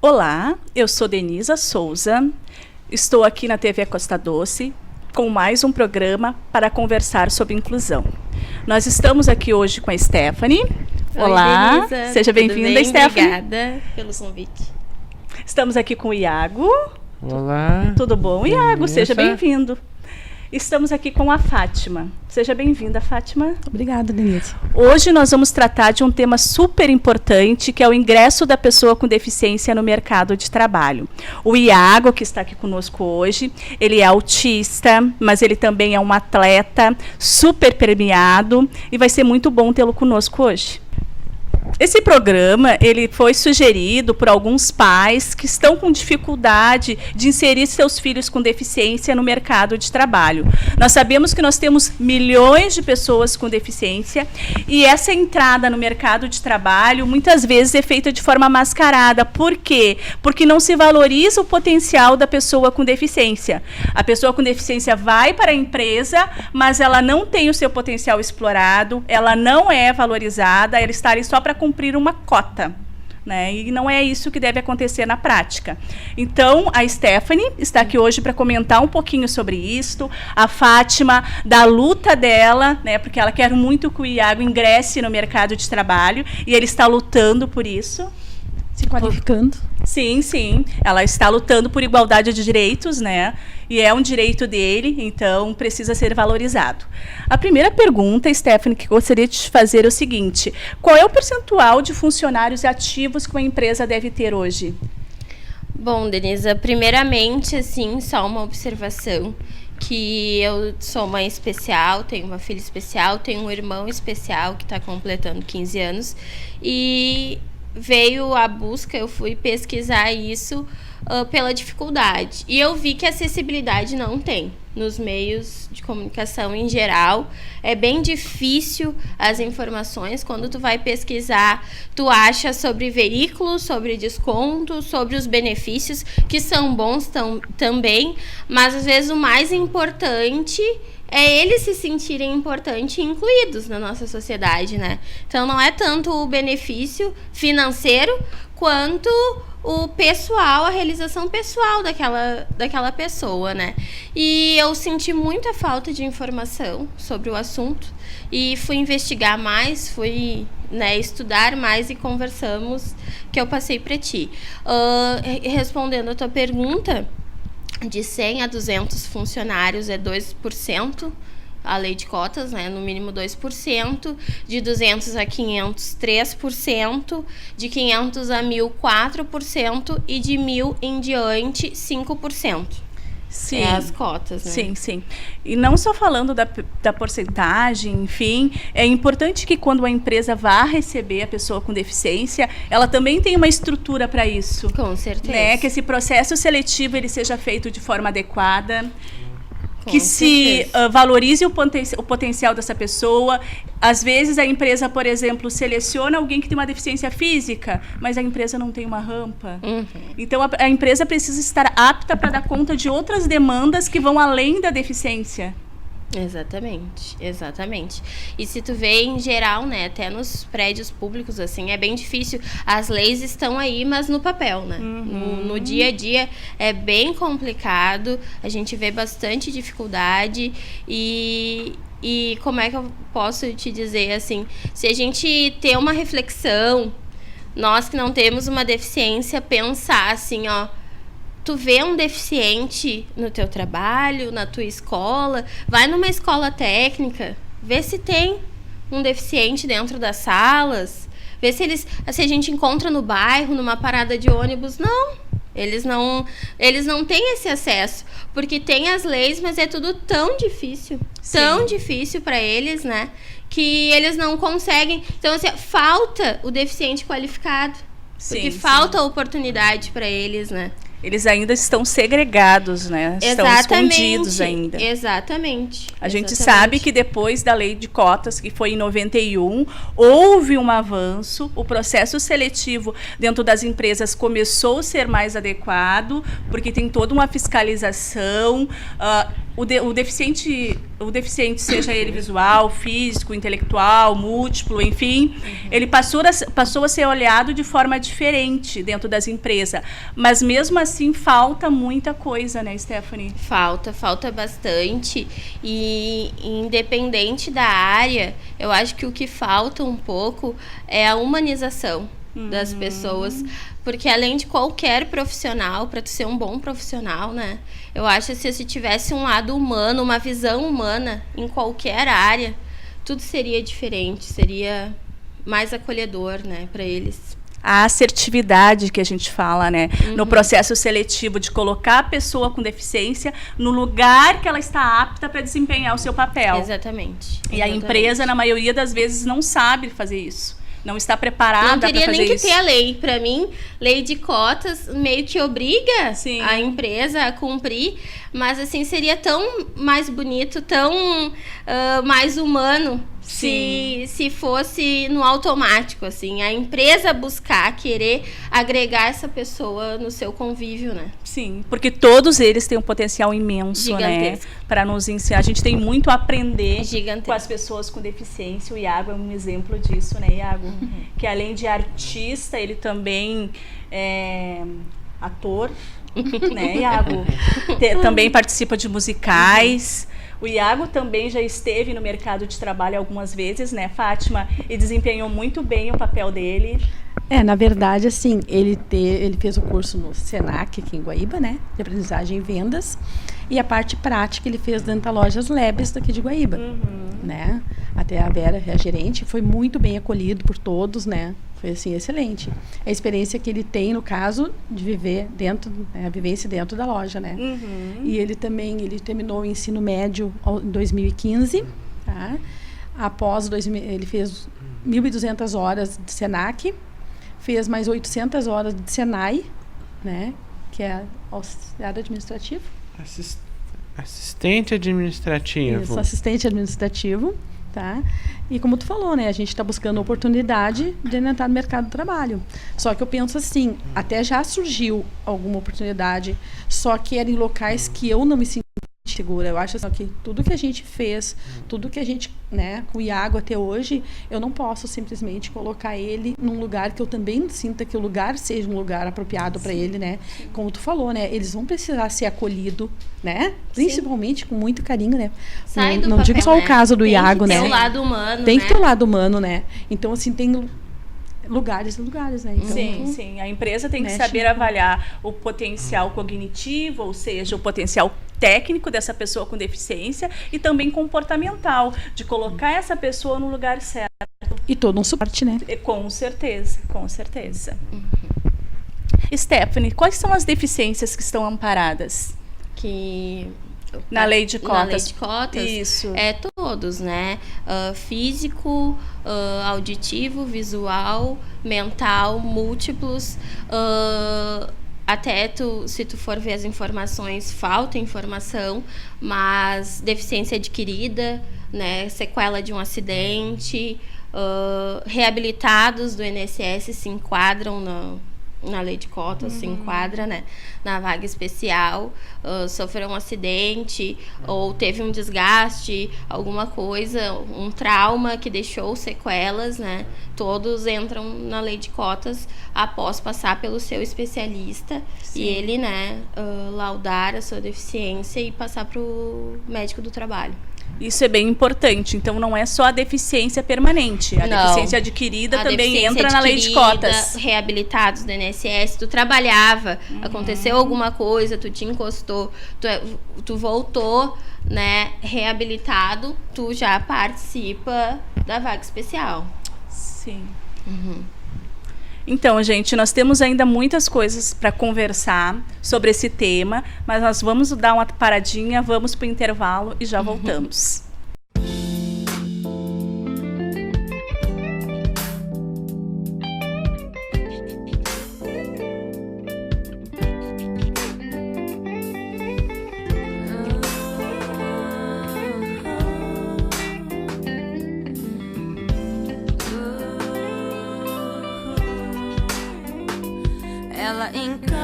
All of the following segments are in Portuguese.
Olá, eu sou Denisa Souza, estou aqui na TV Costa Doce com mais um programa para conversar sobre inclusão. Nós estamos aqui hoje com a Stephanie. Olá, Denisa, seja bem-vinda, Stephanie. Obrigada pelo convite. Estamos aqui com o Iago. Olá. Tudo bom, Iago? Beleza. Seja bem-vindo. Estamos aqui com a Fátima. Seja bem-vinda, Fátima. Obrigada, Denise. Hoje nós vamos tratar de um tema super importante, que é o ingresso da pessoa com deficiência no mercado de trabalho. O Iago, que está aqui conosco hoje, ele é autista, mas ele também é um atleta super premiado e vai ser muito bom tê-lo conosco hoje. Esse programa, ele foi sugerido por alguns pais que estão com dificuldade de inserir seus filhos com deficiência no mercado de trabalho. Nós sabemos que nós temos milhões de pessoas com deficiência e essa entrada no mercado de trabalho muitas vezes é feita de forma mascarada. Por quê? Porque não se valoriza o potencial da pessoa com deficiência. A pessoa com deficiência vai para a empresa, mas ela não tem o seu potencial explorado, ela não é valorizada, ela está ali só para cumprir uma cota, né? E não é isso que deve acontecer na prática. Então, a Stephanie está aqui hoje para comentar um pouquinho sobre isto, a Fátima, da luta dela, né? Porque ela quer muito que o Iago ingresse no mercado de trabalho e ele está lutando por isso. Se qualificando. Sim, sim. Ela está lutando por igualdade de direitos, né? E é um direito dele, então precisa ser valorizado. A primeira pergunta, Stephanie, que gostaria de te fazer é o seguinte: qual é o percentual de funcionários ativos que uma empresa deve ter hoje? Bom, Denisa, primeiramente, assim, só uma observação, que eu sou mãe especial, tenho uma filha especial, tenho um irmão especial que está completando 15 anos e veio a busca, eu fui pesquisar isso pela dificuldade. E eu vi que acessibilidade não tem nos meios de comunicação em geral. É bem difícil as informações. Quando tu vai pesquisar, tu acha sobre veículos, sobre desconto, sobre os benefícios, que são bons também. Mas, às vezes, o mais importante é eles se sentirem importantes e incluídos na nossa sociedade, né? Então, não é tanto o benefício financeiro quanto o pessoal, a realização pessoal daquela pessoa, né? E eu senti muita falta de informação sobre o assunto e fui investigar mais, fui, né, estudar mais e conversamos, que eu passei para ti. Respondendo a tua pergunta, de 100 a 200 funcionários é 2%, a lei de cotas, né, no mínimo 2%, de 200 a 500, 3%, de 500 a 1.000, 4%, e de 1.000 em diante, 5%. Sim. É as cotas, né? Sim, sim. E não só falando da porcentagem, enfim, é importante que quando a empresa vá receber a pessoa com deficiência, ela também tenha uma estrutura para isso. Com certeza. Né? Que esse processo seletivo ele seja feito de forma adequada, que certeza. se valorize o potencial dessa pessoa. Às vezes a empresa, por exemplo, seleciona alguém que tem uma deficiência física, mas a empresa não tem uma rampa. Uhum. Então a empresa precisa estar apta para dar conta de outras demandas que vão além da deficiência. Exatamente, exatamente. E se tu vê em geral, né, até nos prédios públicos, assim, é bem difícil. As leis estão aí, mas no papel, né? Uhum. No dia a dia é bem complicado, a gente vê bastante dificuldade e como é que eu posso te dizer, assim, se a gente ter uma reflexão, nós que não temos uma deficiência, pensar assim, ó, tu vê um deficiente no teu trabalho, na tua escola, vai numa escola técnica, vê se tem um deficiente dentro das salas, vê se a gente encontra no bairro, numa parada de ônibus. Não, eles não têm esse acesso, porque tem as leis, mas é tudo tão difícil para eles, né, que eles não conseguem. Então, assim, falta o deficiente qualificado, porque falta oportunidade para eles, né? Eles ainda estão segregados, né? Estão escondidos ainda. Exatamente. A gente sabe que depois da lei de cotas, que foi em 91, houve um avanço, o processo seletivo dentro das empresas começou a ser mais adequado, porque tem toda uma fiscalização. O deficiente o deficiente, seja ele visual, físico, intelectual, múltiplo, enfim, ele passou a ser olhado de forma diferente dentro das empresas. Mas mesmo assim falta muita coisa, né, Stephanie? Falta bastante. E independente da área, eu acho que o que falta um pouco é a humanização das pessoas, porque além de qualquer profissional, para tu ser um bom profissional, né, eu acho que se tivesse um lado humano, uma visão humana em qualquer área, tudo seria diferente, seria mais acolhedor, né, para eles. A assertividade que a gente fala, né, no processo seletivo, de colocar a pessoa com deficiência no lugar que ela está apta para desempenhar o seu papel. Exatamente. E a empresa, na maioria das vezes, não sabe fazer isso. Não está preparada para fazer isso. Não teria nem que ter a lei. Para mim, lei de cotas meio que obriga a empresa a cumprir, mas assim, seria tão mais bonito, tão mais humano se fosse no automático, assim, a empresa buscar, querer agregar essa pessoa no seu convívio, né? Sim, porque todos eles têm um potencial imenso, né? Para nos ensinar. A gente tem muito a aprender com as pessoas com deficiência. O Iago é um exemplo disso, né, Iago? Que além de artista, ele também é ator, né, Iago? Também participa de musicais. O Iago também já esteve no mercado de trabalho algumas vezes, né, Fátima? E desempenhou muito bem o papel dele. Na verdade, assim, ele fez o curso no Senac, aqui em Guaíba, né? De aprendizagem em vendas. E a parte prática ele fez dentro da Lojas Lebes daqui de Guaíba, né? Até a Vera, a gerente, foi muito bem acolhido por todos, né? Foi, assim, excelente. A experiência que ele tem, no caso, de viver dentro, a vivência dentro da loja, né? E ele terminou o ensino médio em 2015, tá? Após ele fez 1.200 horas de Senac, fez mais 800 horas de Senai, né? Que é auxiliar administrativo. Assistente administrativo. Isso, assistente administrativo, tá? E como tu falou, né? A gente está buscando oportunidade de entrar no mercado do trabalho. Só que eu penso assim, até já surgiu alguma oportunidade, só que era em locais que eu não me senti segura. Eu acho assim, que tudo que a gente fez, tudo que a gente, né, com o Iago até hoje, eu não posso simplesmente colocar ele num lugar que eu também sinta que o lugar seja um lugar apropriado para ele, né? Como tu falou, né? Eles vão precisar ser acolhidos, né? Principalmente com muito carinho, né? Não digo só o caso do Iago, né? Tem que ter o lado humano, Tem que ter o lado humano, né? Então, assim, tem lugares, né? Então, sim. A empresa tem que saber avaliar o potencial cognitivo, ou seja, o potencial técnico dessa pessoa com deficiência e também comportamental, de colocar essa pessoa no lugar certo. E todo um suporte, né? Com certeza, com certeza. Stephanie, quais são as deficiências que estão amparadas? Na lei de cotas. Na lei de cotas? Isso. Todos, né? Físico, auditivo, visual, mental, múltiplos. Até se tu for ver as informações, falta informação, mas deficiência adquirida, né? Sequela de um acidente, reabilitados do INSS se enquadram na lei de cotas, se enquadra, né, na vaga especial, sofreu um acidente ou teve um desgaste, alguma coisa, um trauma que deixou sequelas, né, todos entram na lei de cotas após passar pelo seu especialista e ele, né, laudar a sua deficiência e passar para o médico do trabalho. Isso é bem importante. Então, não é só a deficiência permanente. A deficiência adquirida também entra na lei de cotas. Reabilitados do INSS, tu trabalhava, aconteceu alguma coisa, tu te encostou, tu voltou, né, reabilitado, tu já participa da vaga especial. Sim. Então, gente, nós temos ainda muitas coisas para conversar sobre esse tema, mas nós vamos dar uma paradinha, vamos para o intervalo e já voltamos. Ela encanta,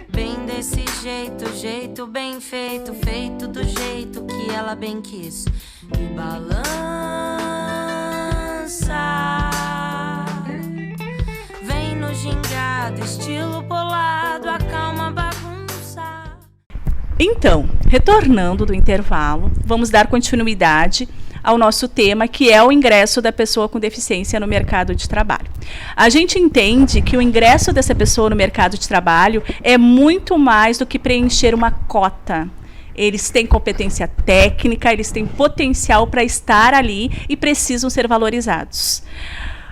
bem bem feito, feito do jeito que ela bem quis. E balança, vem no gingado, estilo polado, acalma a bagunça. Então, retornando do intervalo, vamos dar continuidade ao nosso tema, que é o ingresso da pessoa com deficiência no mercado de trabalho. A gente entende que o ingresso dessa pessoa no mercado de trabalho é muito mais do que preencher uma cota. Eles têm competência técnica, eles têm potencial para estar ali e precisam ser valorizados.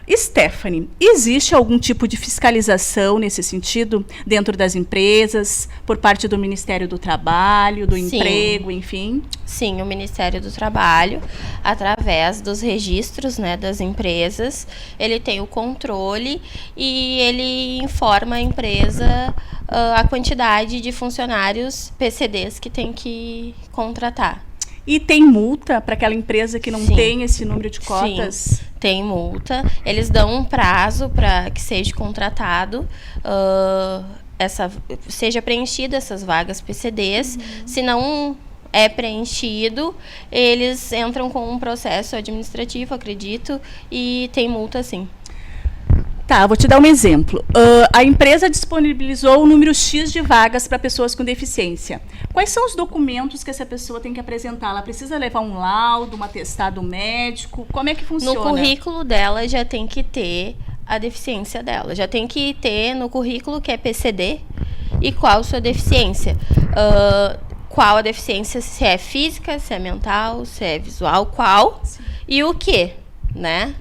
Stephanie, existe algum tipo de fiscalização nesse sentido dentro das empresas, por parte do Ministério do Trabalho, do Emprego, enfim? Sim, o Ministério do Trabalho, através dos registros, né, das empresas, ele tem o controle e ele informa a empresa a quantidade de funcionários PCDs que tem que contratar. E tem multa para aquela empresa que não Sim. tem esse número de cotas? Sim, tem multa. Eles dão um prazo para que seja contratado, seja preenchida essas vagas PCDs. Se não é preenchido, eles entram com um processo administrativo, acredito, e tem multa sim. Tá, vou te dar um exemplo. A empresa disponibilizou o número X de vagas para pessoas com deficiência. Quais são os documentos que essa pessoa tem que apresentar? Ela precisa levar um laudo, um atestado médico? Como é que funciona? No currículo dela já tem que ter a deficiência dela. Já tem que ter no currículo que é PCD e qual sua deficiência. Qual a deficiência, se é física, se é mental, se é visual, qual. Sim. E o que, né?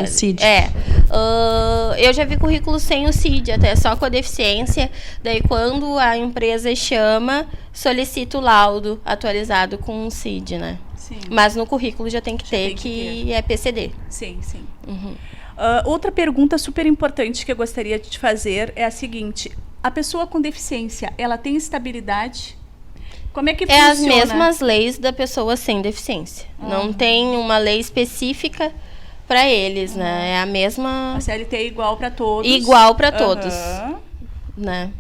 O CID. Eu já vi currículo sem o CID, até só com a deficiência. Daí, quando a empresa chama, solicita o laudo atualizado com o CID, né? Sim. Mas no currículo já tem que ter que é PCD. Sim, sim. Uhum. Outra pergunta super importante que eu gostaria de te fazer é a seguinte: a pessoa com deficiência, ela tem estabilidade? Como é que funciona? É as mesmas leis da pessoa sem deficiência. Não tem uma lei específica para eles, né? É a mesma... A CLT é igual para todos. Igual para todos, né?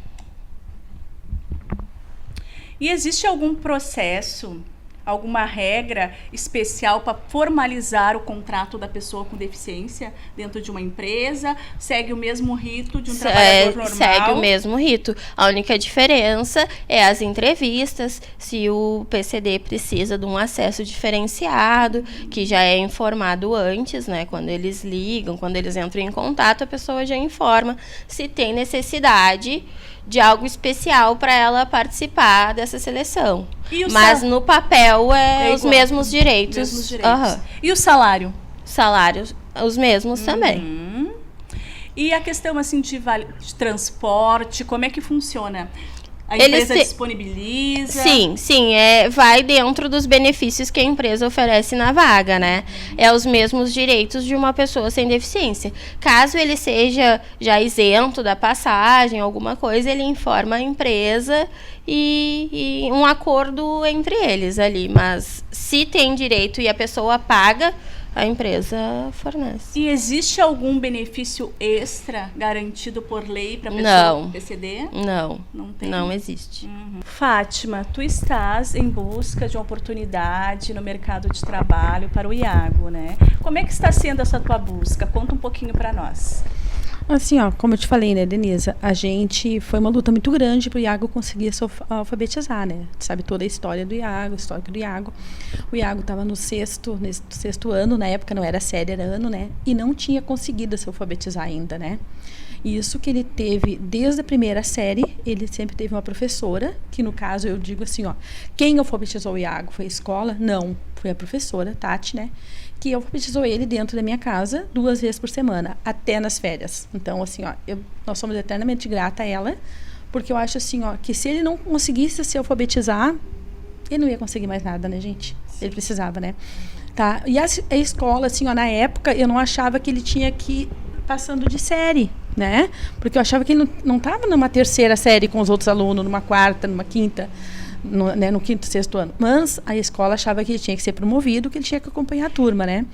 E existe algum processo, alguma regra especial para formalizar o contrato da pessoa com deficiência dentro de uma empresa? Segue o mesmo rito de um trabalhador normal? Segue o mesmo rito. A única diferença é as entrevistas, se o PCD precisa de um acesso diferenciado, que já é informado antes, né? Quando eles ligam, quando eles entram em contato, a pessoa já informa se tem necessidade de algo especial para ela participar dessa seleção. Mas no papel é os mesmos direitos. Mesmos direitos. E o salário? Salários, os mesmos também. E a questão assim de transporte, como é que funciona? A empresa disponibiliza? Sim, vai dentro dos benefícios que a empresa oferece na vaga, né? É os mesmos direitos de uma pessoa sem deficiência. Caso ele seja já isento da passagem, alguma coisa, ele informa a empresa e um acordo entre eles ali. Mas se tem direito e a pessoa paga, a empresa fornece. E existe algum benefício extra garantido por lei para a pessoa PCD? Não. Não tem? Não existe. Fátima, tu estás em busca de uma oportunidade no mercado de trabalho para o Iago, né? Como é que está sendo essa tua busca? Conta um pouquinho para nós. Assim, como eu te falei, né, Denisa, foi uma luta muito grande para o Iago conseguir se alfabetizar, né? Tu sabe toda a história do Iago, o histórico do Iago. O Iago estava no sexto ano, na época não era série, era ano, né? E não tinha conseguido se alfabetizar ainda, né? Isso que ele teve desde a primeira série, ele sempre teve uma professora, que no caso eu digo assim, quem alfabetizou o Iago foi a escola? Não, foi a professora, Tati, né? Que alfabetizou ele dentro da minha casa 2 vezes por semana, até nas férias. Então, assim, nós somos eternamente grata a ela, porque eu acho assim, que se ele não conseguisse se alfabetizar, ele não ia conseguir mais nada, né, gente? Ele precisava, né? Tá? E a escola, assim, na época, eu não achava que ele tinha que ir passando de série, né? Porque eu achava que ele não estava numa 3ª série com os outros alunos, numa 4ª, numa 5ª, no 5º, 6º ano. Mas a escola achava que ele tinha que ser promovido, que ele tinha que acompanhar a turma, né?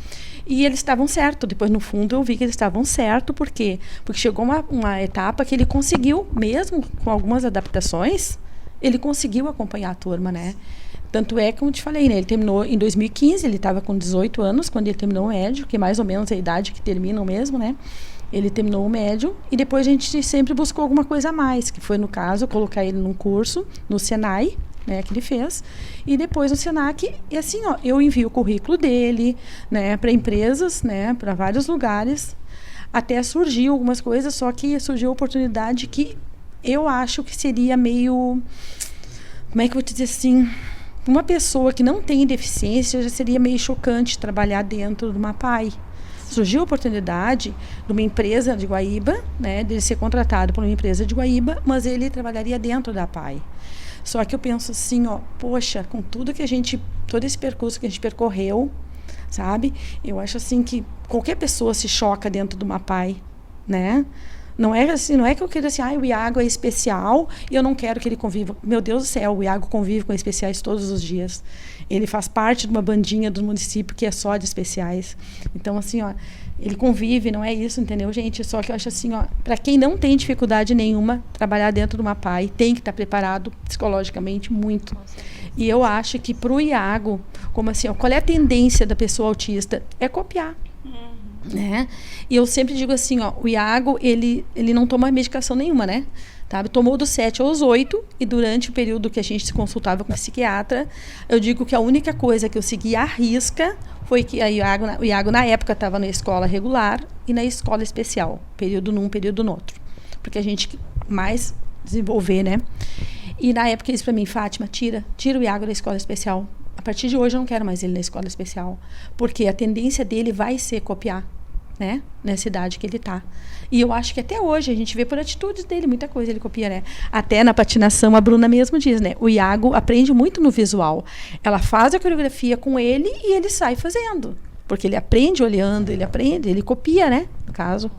E eles estavam certos. Depois, no fundo, eu vi que eles estavam certos. Por quê? Porque chegou uma etapa que ele conseguiu, mesmo com algumas adaptações, ele conseguiu acompanhar a turma, né? Tanto é, como eu te falei, né? Ele terminou em 2015, ele estava com 18 anos quando ele terminou o médio, que é mais ou menos a idade que terminam mesmo, né? Ele terminou o médio e depois a gente sempre buscou alguma coisa a mais, que foi, no caso, colocar ele num curso no Senai, né, que ele fez, e depois no Senac, e assim, ó, eu envio o currículo dele, né, para empresas, né, para vários lugares, até surgiu algumas coisas, só que surgiu a oportunidade que eu acho que seria meio, como é que eu vou te dizer assim, uma pessoa que não tem deficiência já seria meio chocante trabalhar dentro de uma PAI. Surgiu a oportunidade de uma empresa de Guaíba, né, de ele ser contratado por uma empresa de Guaíba, mas ele trabalharia dentro da PAI. Só que eu penso assim, ó, poxa, com tudo que a gente, todo esse percurso que a gente percorreu, sabe? Eu acho assim que qualquer pessoa se choca dentro de uma PAI, né? Não é assim, não é que eu quero assim, o Iago é especial e eu não quero que ele conviva. Meu Deus do céu, o Iago convive com especiais todos os dias. Ele faz parte de uma bandinha do município que é só de especiais. Então, assim, ó, ele convive, não é isso, entendeu, gente? Só que eu acho assim, ó, para quem não tem dificuldade nenhuma, trabalhar dentro de uma PAI, tem que estar preparado psicologicamente muito. E eu acho que pro Iago, como assim, ó, qual é a tendência da pessoa autista? É copiar. Né? E eu sempre digo assim, ó, o Iago, ele não toma medicação nenhuma, né? Tá? Tomou dos 7 aos 8 e durante o período que a gente se consultava com o psiquiatra, eu digo que a única coisa que eu segui à risca foi que o Iago na época estava na escola regular e na escola especial, período num, período no outro, porque a gente mais desenvolver, né? E na época ele disse para mim, Fátima, tira o Iago da escola especial. A partir de hoje eu não quero mais ele na escola especial, porque a tendência dele vai ser copiar, né? Nessa idade que ele tá. E eu acho que até hoje a gente vê por atitudes dele, muita coisa ele copia, né? Até na patinação a Bruna mesmo diz, né? O Iago aprende muito no visual. Ela faz a coreografia com ele e ele sai fazendo. Porque ele aprende olhando, ele copia, né? No caso.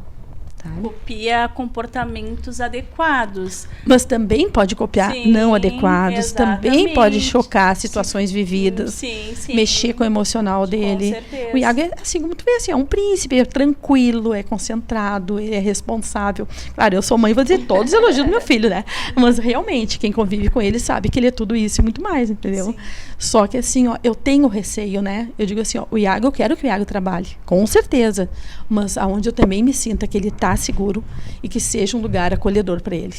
Tá? Copia comportamentos adequados. Mas também pode copiar Sim, não adequados. exatamente. Também pode chocar situações vividas. Sim. Mexer com o emocional dele. Com certeza. O Iago é assim, como tu vê, assim, é um príncipe, é tranquilo, é concentrado, ele é responsável. Claro, eu sou mãe, vou dizer todos os elogios do meu filho, né? Mas realmente, quem convive com ele sabe que ele é tudo isso e muito mais, entendeu? Sim. Só que assim, ó, eu tenho receio, né? Eu digo assim, ó, o Iago, eu quero que o Iago trabalhe, com certeza. Mas aonde eu também me sinta que ele está seguro e que seja um lugar acolhedor para ele.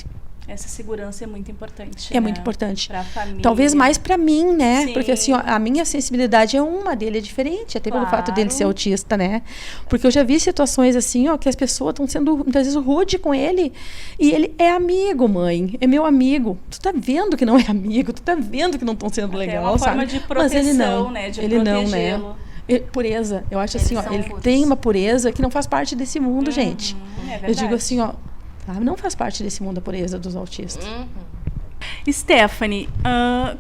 Essa segurança é muito importante. É muito importante. Para a família. Talvez mais para mim, né? Sim. Porque assim, ó, a minha sensibilidade é uma, dele é diferente, até pelo fato dele ser autista, né? Porque eu já vi situações assim, ó, que as pessoas estão sendo muitas vezes rude com ele e ele é amigo, mãe, é meu amigo. Tu tá vendo que não é amigo, tu tá vendo que não estão sendo legal, é uma sabe? forma de proteção, mas ele não, né? De ele não, né? protegê-lo. Pureza, eu acho Eles assim, ó, são ele puros. tem uma pureza que não faz parte desse mundo, gente. É Eu verdade. digo assim, ó, sabe? Não faz parte desse mundo a pureza dos autistas. Stephanie,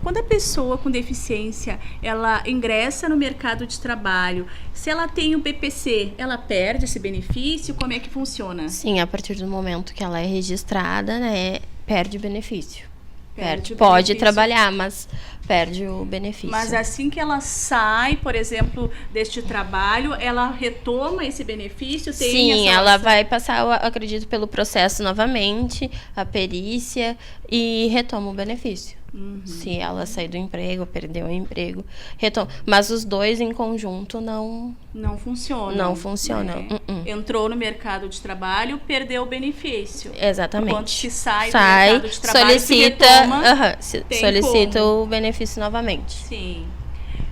quando a pessoa com deficiência ela ingressa no mercado de trabalho, se ela tem o BPC, ela perde esse benefício? Como é que funciona? Sim, a partir do momento que ela é registrada, né, perde o benefício. Perde o Pode benefício. trabalhar, mas perde o benefício. Mas assim que ela sai, por exemplo, deste trabalho, ela retoma esse benefício? Tem Sim, essa ela noção? vai passar, eu acredito, pelo processo novamente, a perícia, e retoma o benefício. Se ela sair do emprego, perdeu o emprego, retoma. Mas os dois em conjunto não funcionam. Não funcionam. Né? Entrou no mercado de trabalho, perdeu o benefício. Exatamente. Quando se sai do mercado de trabalho, solicita, se retoma, tem solicita como. o benefício novamente. Sim.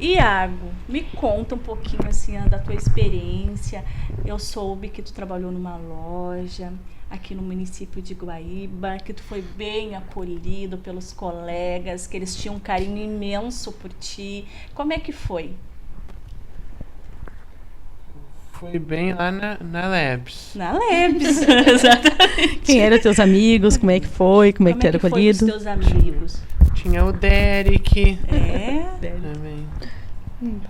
Iago, me conta um pouquinho assim da tua experiência. Eu soube que tu trabalhou numa loja aqui no município de Guaíba, que tu foi bem acolhido pelos colegas, que eles tinham um carinho imenso por ti. Como é que foi? Foi bem lá na Labs. Na Lebs, exatamente. Quem eram teus amigos? Como é que foi? Como é que tu era foi com acolhido? os teus amigos? Tinha o Derek É? também.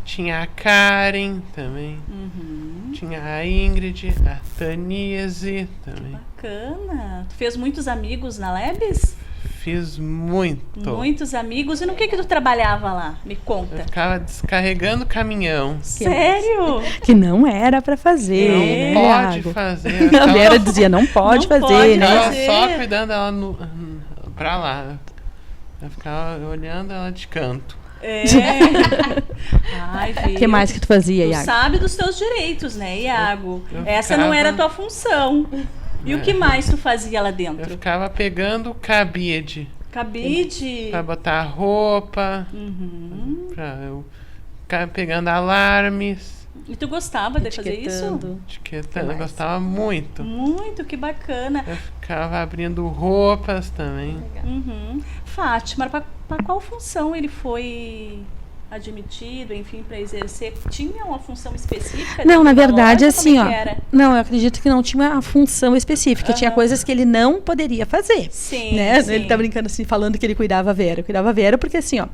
Tinha a Karen também. Tinha a Ingrid, a Tanise também. Bacana. Tu fez muitos amigos na Lebs? Fiz muito. Muitos amigos. E no que tu trabalhava lá? Me Eu conta. ficava descarregando caminhão. Sério? Que não era pra fazer, Não né, pode Iago? fazer. A Vera dizia, não pode Não fazer, pode né? Tava fazer. só cuidando dela pra lá. Eu ficava olhando ela de canto. É. Ai, O que mais que tu fazia, Tu Iago? sabe dos teus direitos, né, Iago? Eu Essa não era a ficava- tua função. E o que mais tu fazia lá Eu dentro? ficava pegando cabide Cabide. pra botar roupa, Uhum. pra eu ficar pegando alarmes, E tu gostava de fazer isso? Etiquetando. etiquetando. Eu mais? gostava muito. Muito, que bacana. Eu ficava abrindo roupas também. Uhum. Fátima, para qual função ele foi admitido, enfim, para exercer? Tinha uma função específica? Não, na dentro da verdade, loja? assim, Como é ó. que era? Não, eu acredito que não tinha uma função específica. Tinha Aham. coisas que ele não poderia fazer. Sim, Né? sim. Ele tá brincando assim, falando que ele cuidava a Vera. Eu cuidava a Vera porque, assim, ó,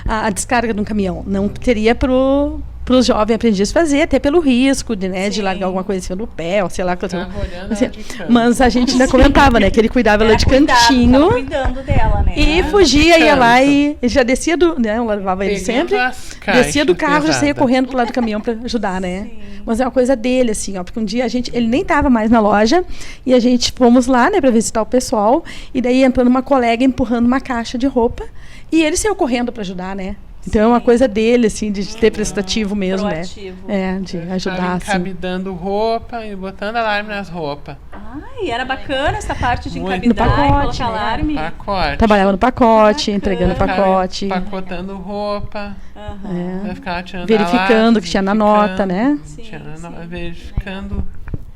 a descarga de um caminhão não teria para os jovens aprendizes fazer, até pelo risco de, né, de Sim. largar alguma coisa em cima do pé, ou sei lá. Ficava olhando Assim, ela de canto. mas a gente ainda comentava, né, que ele cuidava ela de Tava cantinho cuidando dela, né? e fugia, ia lá Canto. e ele já descia do, né, eu levava ele Pegando sempre, as caixas descia do carro, já saía pesadas. correndo pro lado do caminhão para ajudar, né. Sim. Mas é uma coisa dele, assim, ó, porque um dia ele nem tava mais na loja e a gente fomos lá, né, para visitar o pessoal e daí entrando uma colega empurrando uma caixa de roupa e ele saiu correndo para ajudar, né. Então é uma Sim. coisa dele, assim, de ter prestativo mesmo, Proativo. né. É, de Eu ajudar, ficava assim. encabidando roupa e botando alarme nas roupas. Ai, era bacana essa parte de Muito. encabidar No e pacote, colocar né? alarme. Pacote. Trabalhava no pacote, Bacana. entregando o Ficava pacote, Empacotando roupa. Aham. Eu ficava tirando verificando alarme, que tinha na verificando, nota, né. Sim, Tinha na sim. verificando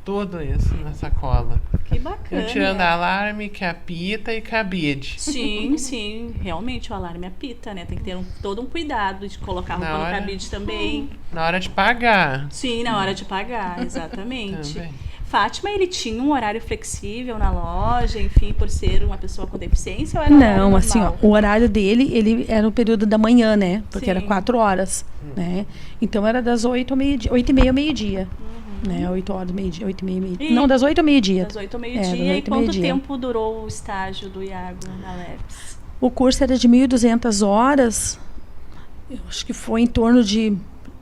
tudo isso na sacola. Que bacana. Eu tirando alarme, que apita e cabide. Sim, sim. Realmente o alarme apita, né? Tem que ter todo um cuidado de colocar a roupa Na no hora- cabide também. Na hora de pagar Sim, na hora de pagar, exatamente. também. Fátima, ele tinha um horário flexível na loja, enfim, por ser uma pessoa com deficiência, ou era um horário Não, assim, ó, normal? o horário dele, ele era no período da manhã, né? Porque era Sim. 4 horas, né? Então era das 8 ao meio-dia, 8h30 ao meio-dia, né? 8 horas, meio-dia, 8h30, meio-dia. E- Não, das 8 ao meio-dia. Das 8 ao das meio-dia. E 8 ao quanto meio-dia. tempo durou o estágio do Iago na Leves? O curso era de 1.200 horas, eu acho que foi em torno de,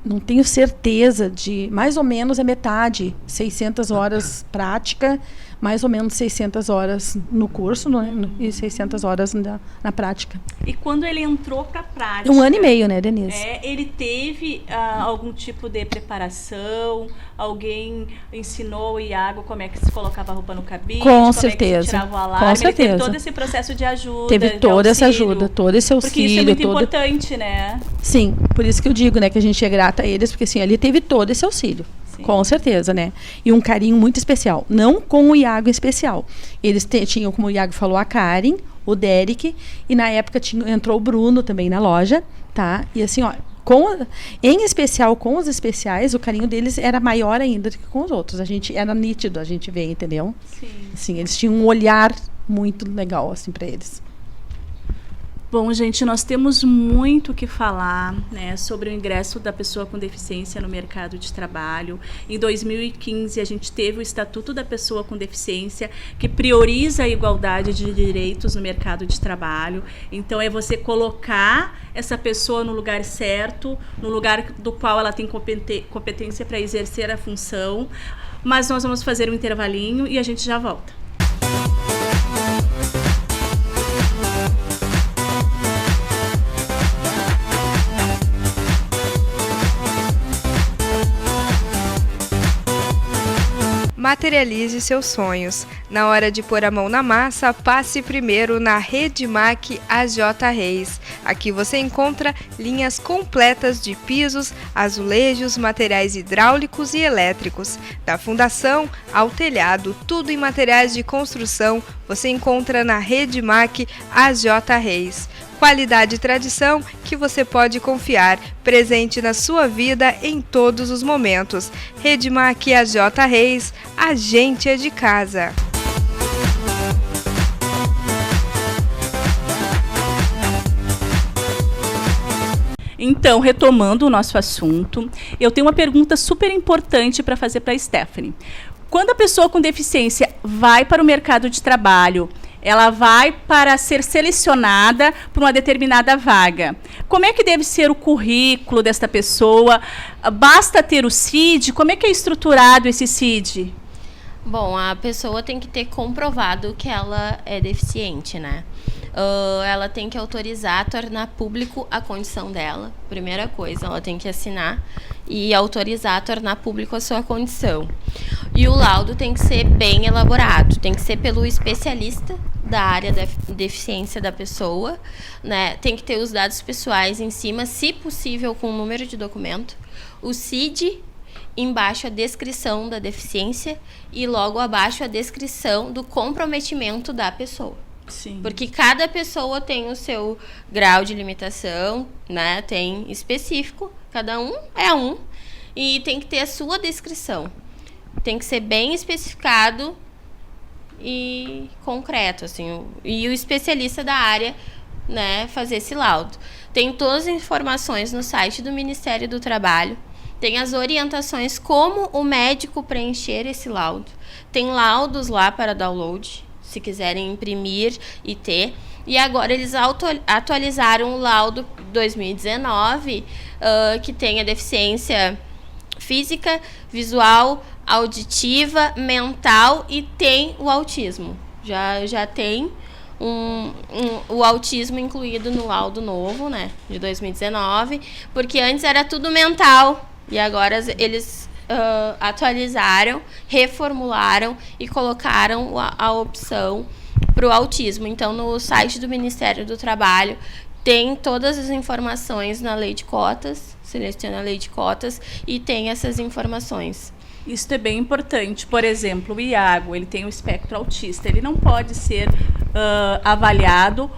não tenho certeza, de mais ou menos a metade, 600 horas prática, mais ou menos 600 horas no curso, né? E 600 horas na prática. E quando ele entrou para a prática? 1 ano e meio, né, Denise? Ele teve algum tipo de preparação? Alguém ensinou o Iago como é que se colocava a roupa no cabide? Com como certeza. É que se tirava o alarme? Com Ele teve certeza. todo esse processo de ajuda. Teve de toda essa auxílio. ajuda, todo esse Porque auxílio, isso é muito todo. importante, né? Sim, por isso que eu digo, né, que a gente é grata a eles, porque assim, ali teve todo esse auxílio. Sim. Com certeza, né? E um carinho muito especial. Não com o Iago em especial. Eles tinham, como o Iago falou, a Karen, o Derek, e na época entrou o Bruno também na loja, tá? E assim, ó, em especial com os especiais, o carinho deles era maior ainda do que com os outros. A gente era nítido, a gente vê, entendeu? Sim. Assim, eles tinham um olhar muito legal assim para eles. Bom, gente, nós temos muito o que falar, né, sobre o ingresso da pessoa com deficiência no mercado de trabalho. Em 2015, a gente teve o Estatuto da Pessoa com Deficiência, que prioriza a igualdade de direitos no mercado de trabalho. Então, é você colocar essa pessoa no lugar certo, no lugar do qual ela tem competência para exercer a função. Mas nós vamos fazer um intervalinho e a gente já volta. Materialize seus sonhos. Na hora de pôr a mão na massa, passe primeiro na Redmac AJ Reis. Aqui você encontra linhas completas de pisos, azulejos, materiais hidráulicos e elétricos. Da fundação ao telhado, tudo em materiais de construção, você encontra na Redmac AJ Reis. Qualidade e tradição que você pode confiar, presente na sua vida em todos os momentos. Redmac AJ Reis, a gente é de casa. Então, retomando o nosso assunto, eu tenho uma pergunta super importante para fazer para a Stephanie. Quando a pessoa com deficiência vai para o mercado de trabalho, ela vai para ser selecionada por uma determinada vaga. Como é que deve ser o currículo desta pessoa? Basta ter o CID? Como é que é estruturado esse CID? Bom, a pessoa tem que ter comprovado que ela é deficiente, né? ela tem que autorizar, tornar público a condição dela. Primeira coisa, ela tem que assinar e autorizar, tornar público a sua condição. E o laudo tem que ser bem elaborado, tem que ser pelo especialista da área da deficiência da pessoa, né? Tem que ter os dados pessoais em cima, se possível com o número de documento, o CID, embaixo a descrição da deficiência e logo abaixo a descrição do comprometimento da pessoa. Sim. Porque cada pessoa tem o seu grau de limitação, né? Tem específico, cada um é um, e tem que ter a sua descrição. Tem que ser bem especificado e concreto, assim, e o especialista da área, né, fazer esse laudo. Tem todas as informações no site do Ministério do Trabalho, tem as orientações como o médico preencher esse laudo, tem laudos lá para download, se quiserem imprimir e ter. E agora eles atualizaram o laudo 2019, que tem a deficiência física, visual, auditiva, mental e tem o autismo. Já tem o autismo incluído no laudo novo, né, de 2019, porque antes era tudo mental e agora eles atualizaram, reformularam e colocaram a opção para o autismo. Então, no site do Ministério do Trabalho tem todas as informações na lei de cotas, seleciona a lei de cotas e tem essas informações. Isso é bem importante. Por exemplo, o Iago, ele tem o espectro autista. Ele não pode ser avaliado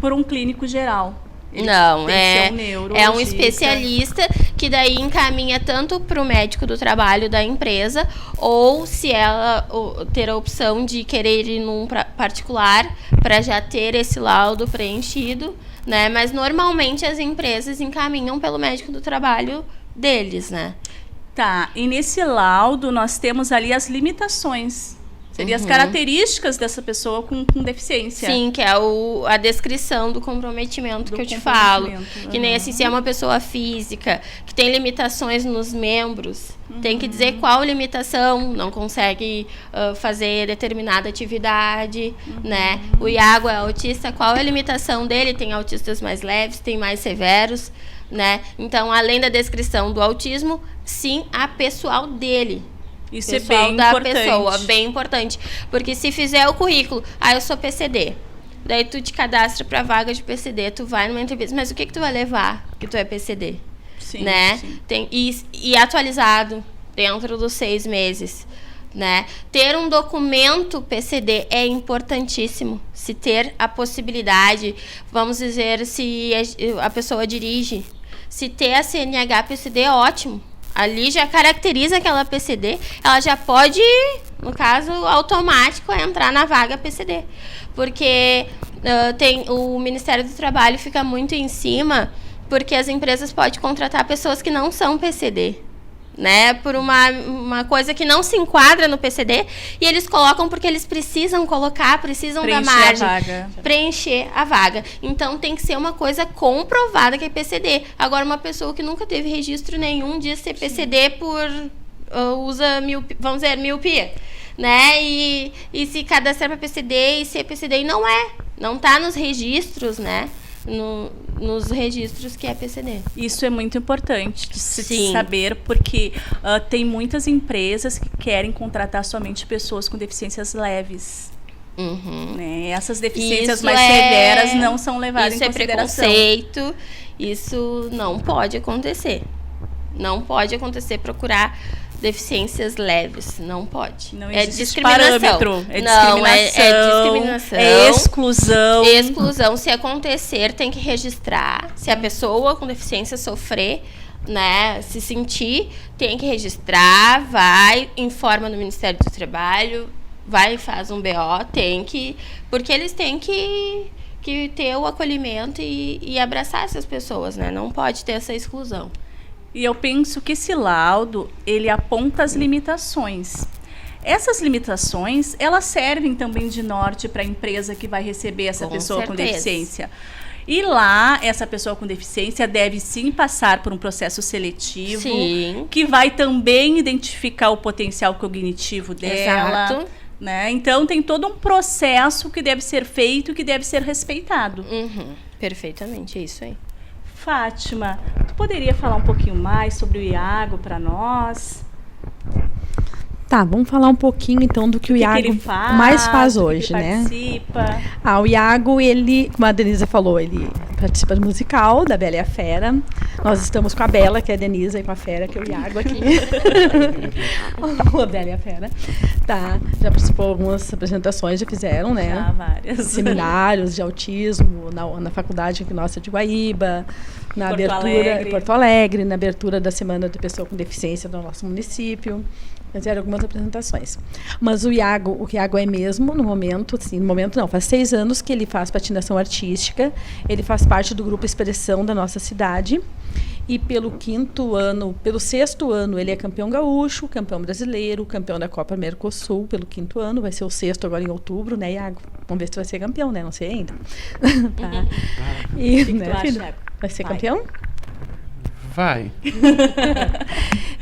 por um clínico geral. Ele não, tem que ser um neurologista. É um especialista que daí encaminha tanto para o médico do trabalho da empresa, ou se ela ter a opção de querer ir num particular para já ter esse laudo preenchido, né? Mas normalmente as empresas encaminham pelo médico do trabalho deles, né? Tá, e nesse laudo nós temos ali as limitações. Seria as características dessa pessoa com deficiência. Sim, que é a descrição do comprometimento que eu te falo. Que nem assim, se é uma pessoa física, que tem limitações nos membros, tem que dizer qual limitação, não consegue fazer determinada atividade, né? O Iago é autista, qual é a limitação dele? Tem autistas mais leves, tem mais severos, né? Então, além da descrição do autismo, sim, a pessoal dele. Isso é bem importante. Pessoa, bem importante. Porque se fizer o currículo, eu sou PCD. Daí tu te cadastra pra vaga de PCD, tu vai numa entrevista, mas o que tu vai levar que tu é PCD? Sim, né? sim. E atualizado dentro dos 6 meses. Né? Ter um documento PCD é importantíssimo. Se ter a possibilidade, vamos dizer, se a pessoa dirige, se ter a CNH PCD é ótimo. Ali já caracteriza aquela PCD, ela já pode, no caso, automático, entrar na vaga PCD. Porque o Ministério do Trabalho fica muito em cima, porque as empresas podem contratar pessoas que não são PCD. Né, por uma coisa que não se enquadra no PCD, e eles colocam porque eles precisam da margem, preencher a vaga. Então tem que ser uma coisa comprovada que é PCD. Agora, uma pessoa que nunca teve registro nenhum de ser PCD usa miopia, né? E se cadastrar para PCD e ser PCD e não tá nos registros, né? Nos registros que é PCD. Isso é muito importante de se Sim. saber, porque tem muitas empresas que querem contratar somente pessoas com deficiências leves. Né? Essas deficiências mais severas não são levadas em consideração. Isso é preconceito, isso não pode acontecer. Não pode acontecer procurar deficiências leves, não pode. Não é existe discriminação. parâmetro, é Não, discriminação, discriminação. é exclusão. Exclusão, se acontecer, tem que registrar. Se a pessoa com deficiência sofrer, né, se sentir, tem que registrar, vai, informa no Ministério do Trabalho, vai e faz um BO, porque eles têm que ter o acolhimento e abraçar essas pessoas, né? Não pode ter essa exclusão. E eu penso que esse laudo, ele aponta as limitações. Essas limitações, elas servem também de norte para a empresa que vai receber essa pessoa com deficiência. E lá, essa pessoa com deficiência deve sim passar por um processo seletivo, Sim. que vai também identificar o potencial cognitivo dela. Exato. né? Então tem todo um processo que deve ser feito e que deve ser respeitado. Perfeitamente, é isso aí. Fátima, tu poderia falar um pouquinho mais sobre o Iago para nós? Tá, vamos falar um pouquinho então do que o Iago ele faz, mais faz do que hoje, ele né? participa. O Iago, ele, como a Denise falou, ele participa do musical da Bela e a Fera. Nós estamos com a Bela, que é a Denise, e com a Fera, que é o Iago aqui. A Bela e a Fera. Tá, já participou de algumas apresentações, já fizeram, né? Já, várias. Seminários de autismo na faculdade aqui nossa de Guaíba, na Porto abertura Alegre. em Porto Alegre, na abertura da Semana da Pessoa com Deficiência do nosso município. Fizeram algumas apresentações. Mas o Iago é mesmo, no momento, assim, no momento não, faz 6 anos que ele faz patinação artística, ele faz parte do grupo Expressão da nossa cidade, e pelo 6º ano, ele é campeão gaúcho, campeão brasileiro, campeão da Copa Mercosul, pelo 5º ano, vai ser o 6º agora em outubro, né, Iago? Vamos ver se tu vai ser campeão, né? Não sei ainda. Tá. E, O que né, tu acha, filho? Iago? Vai ser Vai. campeão? Vai.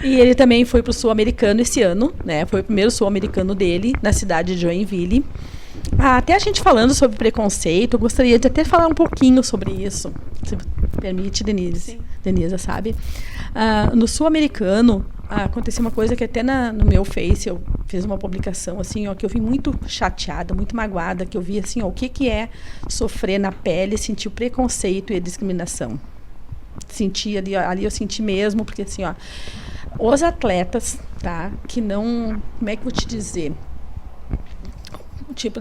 E ele também foi pro Sul-Americano esse ano, né? Foi o primeiro Sul-Americano dele, na cidade de Joinville. Até a gente falando sobre preconceito, eu gostaria de até falar um pouquinho sobre isso, se permite, Denise. Sim. Denise, sabe? No Sul-Americano, aconteceu uma coisa que até no meu Face eu fiz uma publicação, assim, ó, que eu vi muito chateada, muito magoada, que eu vi, assim, ó, o que é sofrer na pele, sentir o preconceito e a discriminação. Senti ali eu senti mesmo, porque assim, ó, os atletas, tá, que não, como é que eu vou te dizer, tipo,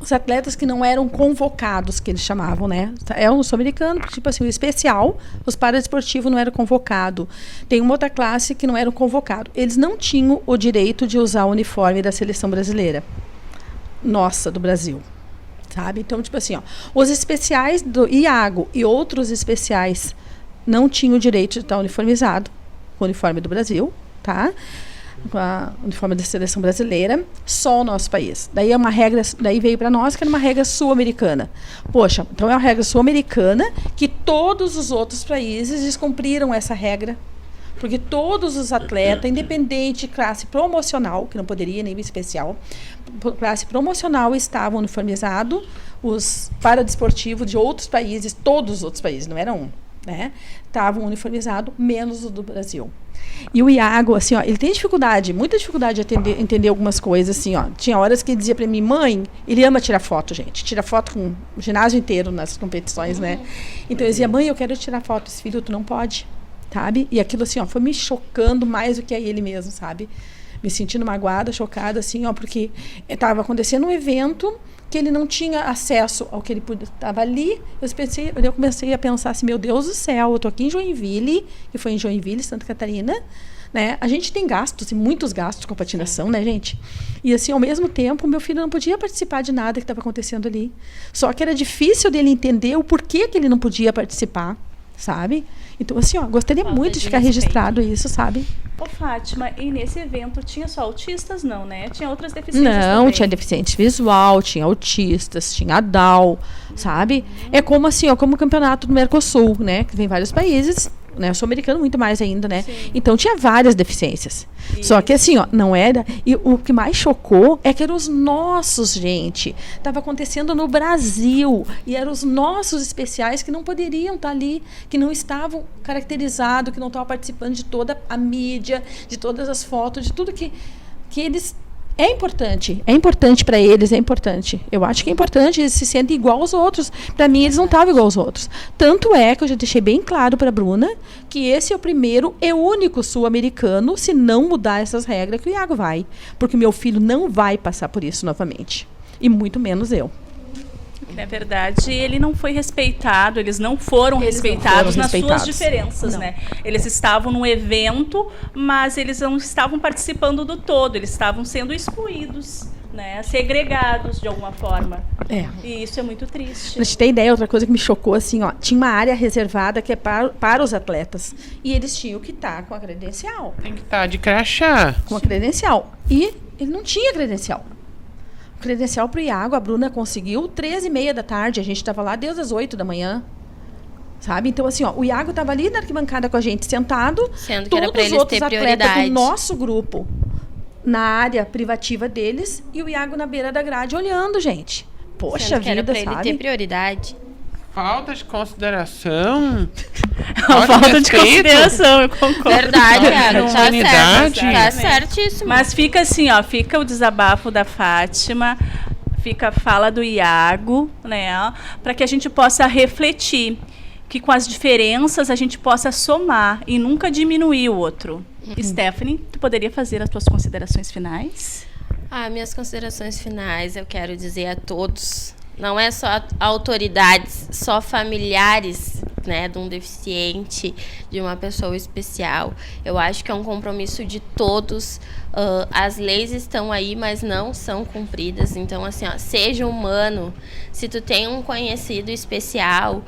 os atletas que não eram convocados, que eles chamavam, né, é um sul-americano, tipo assim, o especial, os paradesportivos não eram convocados, tem uma outra classe que não eram convocados, eles não tinham o direito de usar o uniforme da seleção brasileira, nossa, do Brasil, sabe, então tipo assim, ó, os especiais do Iago e outros especiais não tinha o direito de estar uniformizado com o uniforme do Brasil, tá? Com o uniforme da seleção brasileira, só o nosso país. Daí é uma regra, daí veio para nós que era uma regra sul-americana. Poxa, então é uma regra sul-americana que todos os outros países descumpriram essa regra, porque todos os atletas, independente de classe promocional, que não poderia nem especial, classe promocional estavam uniformizados, os paradesportivos de outros países, todos os outros países, não era um, né? Estavam uniformizados, menos o do Brasil. E o Iago, assim, ó, ele tem dificuldade, muita dificuldade de entender algumas coisas, assim, ó. Tinha horas que ele dizia para mim, mãe, ele ama tirar foto, gente. Tira foto com o ginásio inteiro nas competições, né? Então ele dizia, mãe, eu quero tirar foto. Esse filho, tu não pode, sabe? E aquilo, assim, ó, foi me chocando mais do que a ele mesmo, sabe? Me sentindo magoada, chocada, assim, ó, porque estava acontecendo um evento que ele não tinha acesso ao que ele estava ali. Eu comecei a pensar assim, meu Deus do céu, eu tô aqui em Joinville, que foi em Joinville, Santa Catarina, né? A gente tem gastos, e muitos gastos com a patinação, né, gente? E assim, ao mesmo tempo, meu filho não podia participar de nada que estava acontecendo ali. Só que era difícil dele entender o porquê que ele não podia participar, sabe? Então, assim, ó, gostaria muito de ficar registrado isso, sabe? Ô, Fátima, e nesse evento tinha só autistas, não, né? Tinha outras deficiências Não, também. tinha deficiente visual, tinha autistas, tinha Down, sabe? É como assim, ó, como o campeonato do Mercosul, né? Que tem vários países, né? Eu sou americano muito mais ainda, né? Sim. Então tinha várias deficiências. Só que assim, ó, não era... E o que mais chocou é que eram os nossos, gente. Estava acontecendo no Brasil. E eram os nossos especiais que não poderiam estar ali, que não estavam caracterizados, que não estavam participando de toda a mídia, de todas as fotos, de tudo que eles... É importante para eles, é importante. Eu acho que é importante, eles se sentem igual aos outros. Para mim, eles não estavam igual aos outros. Tanto é que eu já deixei bem claro para a Bruna que esse é o primeiro e único sul-americano, se não mudar essas regras, que o Iago vai. Porque meu filho não vai passar por isso novamente. E muito menos eu. Na verdade, ele não foi respeitado, eles não foram respeitados nas suas diferenças, né? Eles estavam num evento, mas eles não estavam participando do todo, eles estavam sendo excluídos, né? Segregados de alguma forma. É. E isso é muito triste. Pra gente ter ideia, outra coisa que me chocou, assim, ó, tinha uma área reservada que é para os atletas. E eles tinham que estar com a credencial. Tem que estar de crachá. Com a credencial. E ele não tinha credencial. Credencial para o Iago, a Bruna conseguiu 13h30 da tarde, a gente estava lá desde as 8 da manhã, sabe? Então, assim, ó, o Iago estava ali na arquibancada com a gente, sentado, Sendo que todos era pra os eles outros ter atletas prioridade. do nosso grupo na área privativa deles e o Iago na beira da grade olhando, gente. Poxa Sendo que era vida, pra ele sabe? ter prioridade. Falta de consideração. A falta de respeito. consideração, eu concordo. Verdade, Iago. Tá Humanidade. certo. Tá certíssimo. Mas fica assim, ó, fica o desabafo da Fátima, fica a fala do Iago, né, para que a gente possa refletir, que com as diferenças a gente possa somar e nunca diminuir o outro. Stephanie, tu poderia fazer as tuas considerações finais? Minhas considerações finais, eu quero dizer a todos, não é só autoridades, só familiares, né, de um deficiente, de uma pessoa especial. Eu acho que é um compromisso de todos. As leis estão aí, mas não são cumpridas. Então, assim, ó, seja humano. Se tu tem um conhecido especial,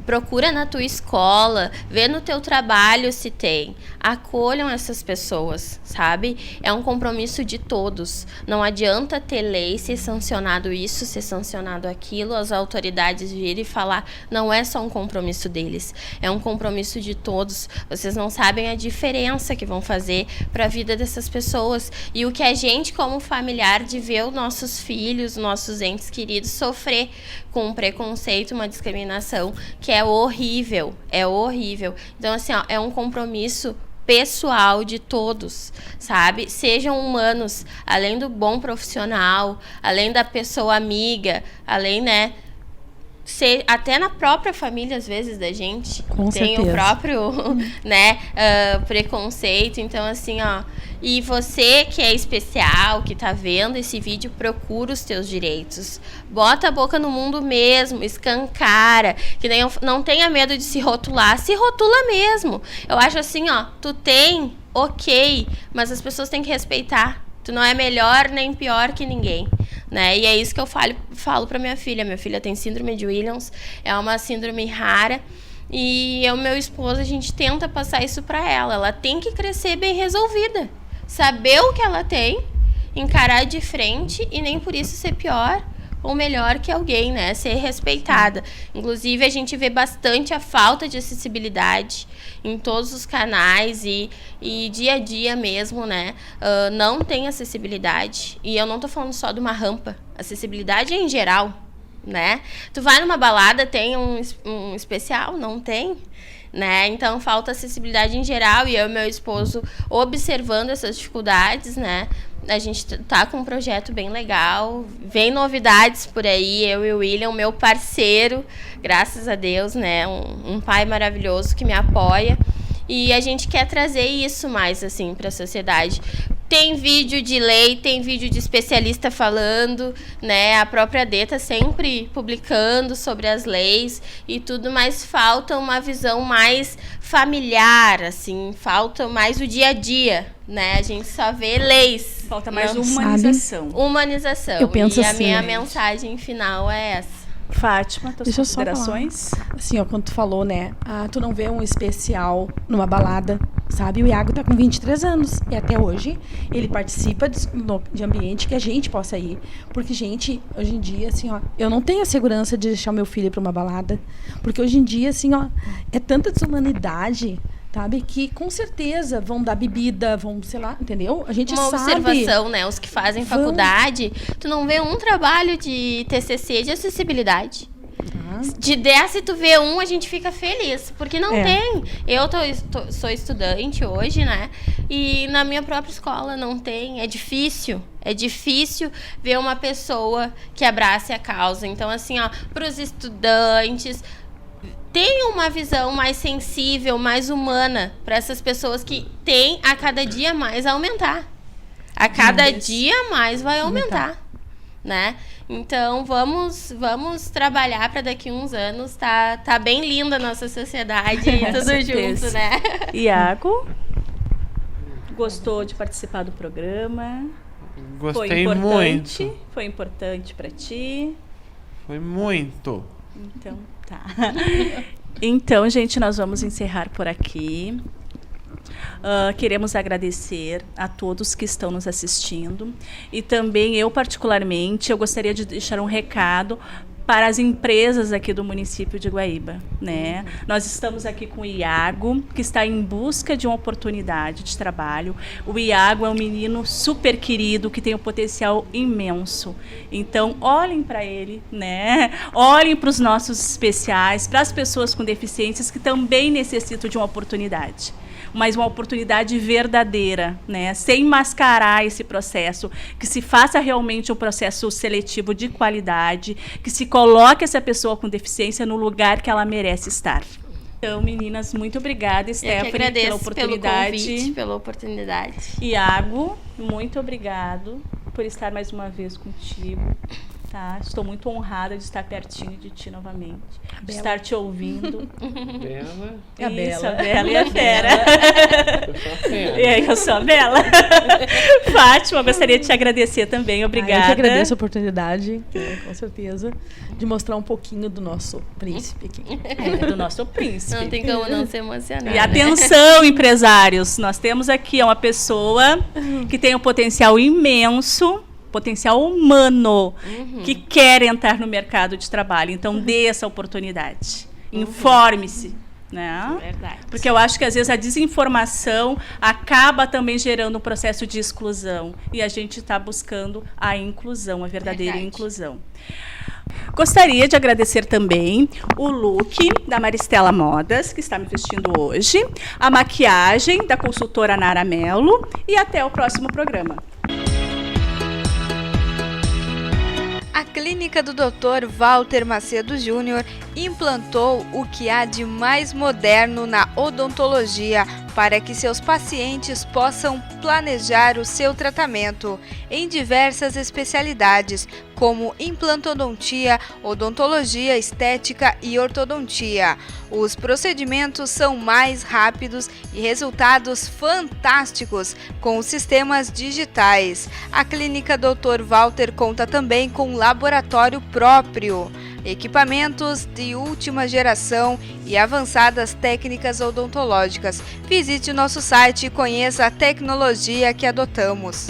procura na tua escola, vê no teu trabalho se tem. Acolham essas pessoas, sabe? É um compromisso de todos. Não adianta ter lei, ser sancionado isso, ser sancionado aquilo, as autoridades virem e falar, não é só um compromisso deles, é um compromisso de todos. Vocês não sabem a diferença que vão fazer para a vida dessas pessoas. E o que a gente, como familiar, de ver os nossos filhos, nossos entes queridos sofrer com um preconceito, uma discriminação, que é horrível, é horrível. Então, assim, ó, é um compromisso pessoal de todos, sabe? Sejam humanos, além do bom profissional, além da pessoa amiga, além, né, até na própria família, às vezes, da gente. Com tem certeza. o próprio, né, preconceito. Então, assim, ó, e você que é especial, que tá vendo esse vídeo, procura os teus direitos. Bota a boca no mundo mesmo, escancara, que nem não tenha medo de se rotular, se rotula mesmo. Eu acho assim, ó, tu tem, ok, mas as pessoas têm que respeitar. Tu não é melhor nem pior que ninguém, né? E é isso que eu falo pra minha filha. Minha filha tem síndrome de Williams, é uma síndrome rara. E eu e meu esposo, a gente tenta passar isso pra ela. Ela tem que crescer bem resolvida. Saber o que ela tem, encarar de frente e nem por isso ser pior ou melhor que alguém, né? Ser respeitada. Inclusive, a gente vê bastante a falta de acessibilidade em todos os canais e dia a dia mesmo, né? Não tem acessibilidade. E eu não tô falando só de uma rampa. Acessibilidade é em geral, né? Tu vai numa balada, tem um especial? Não tem, né? Então, falta acessibilidade em geral. E eu e meu esposo observando essas dificuldades, né? A gente tá com um projeto bem legal, vem novidades por aí, eu e o William, meu parceiro, graças a Deus, né, um pai maravilhoso que me apoia, e a gente quer trazer isso mais, assim, para a sociedade. Tem vídeo de lei, tem vídeo de especialista falando, né? A própria Dê tá sempre publicando sobre as leis e tudo, mas falta uma visão mais familiar, assim, falta mais o dia a dia, né? A gente só vê leis. Falta mais não, humanização. Humanização. Eu penso e a assim, minha gente. mensagem final é essa. Fátima, tuas Deixa eu só considerações? Assim, ó, quando tu falou, né? Tu não vê um especial numa balada, sabe? O Iago tá com 23 anos e até hoje ele participa de ambiente que a gente possa ir. Porque, gente, hoje em dia, assim, ó, eu não tenho a segurança de deixar meu filho pra uma balada. Porque hoje em dia, assim, ó, é tanta desumanidade, sabe? Que com certeza vão dar bebida, vão, sei lá, entendeu? A gente Uma sabe. observação, né? Os que fazem faculdade, tu não vê um trabalho de TCC de acessibilidade. De 10, se tu vê um, a gente fica feliz. Porque não tem. Eu sou estudante hoje, né? E na minha própria escola não tem. É difícil. É difícil ver uma pessoa que abrace a causa. Então, assim, ó, pros estudantes, tem uma visão mais sensível, mais humana para essas pessoas que têm a cada dia mais a aumentar. A cada dia mais vai aumentar, né? Então, vamos trabalhar para daqui a uns anos tá bem linda a nossa sociedade e tudo certeza. junto, né? Iago, gostou de participar do programa? Gostei muito. Foi importante para ti? Foi muito. Então, tá. Então, gente, nós vamos encerrar por aqui. Queremos agradecer a todos que estão nos assistindo. E também, eu particularmente, eu gostaria de deixar um recado para as empresas aqui do município de Guaíba, né? Nós estamos aqui com o Iago, que está em busca de uma oportunidade de trabalho. O Iago é um menino super querido, que tem um potencial imenso. Então, olhem para ele, né? Olhem para os nossos especiais, para as pessoas com deficiências que também necessitam de uma oportunidade. Mas uma oportunidade verdadeira, né? Sem mascarar esse processo, que se faça realmente um processo seletivo de qualidade, que se coloque essa pessoa com deficiência no lugar que ela merece estar. Então, meninas, muito obrigada, Stephanie, pela oportunidade. Pelo convite, pela oportunidade. Iago, muito obrigado por estar mais uma vez contigo. Tá? Estou muito honrada de estar pertinho de ti novamente, de estar te ouvindo. Bela. Isso, a Bela e a Fera. Eu sou a Fera. Eu sou a Bela. Fátima, gostaria de te agradecer também, obrigada. Eu que agradeço a oportunidade, com certeza, de mostrar um pouquinho do nosso príncipe aqui. Do nosso príncipe. Não tem como não se emocionar. E atenção, empresários, nós temos aqui uma pessoa que tem um potencial imenso, potencial humano, que quer entrar no mercado de trabalho. Então, dê essa oportunidade. Informe-se. Né? Verdade. Porque eu acho que, às vezes, a desinformação acaba também gerando um processo de exclusão. E a gente está buscando a inclusão, a verdadeira inclusão. Gostaria de agradecer também o look da Maristela Modas, que está me vestindo hoje, a maquiagem da consultora Nara Mello, e até o próximo programa. A clínica do Dr. Walter Macedo Júnior implantou o que há de mais moderno na odontologia para que seus pacientes possam planejar o seu tratamento em diversas especialidades, como implantodontia, odontologia estética e ortodontia. Os procedimentos são mais rápidos e resultados fantásticos com os sistemas digitais. A clínica Dr. Walter conta também com um laboratório próprio, equipamentos de última geração e avançadas técnicas odontológicas. Visite nosso site e conheça a tecnologia que adotamos.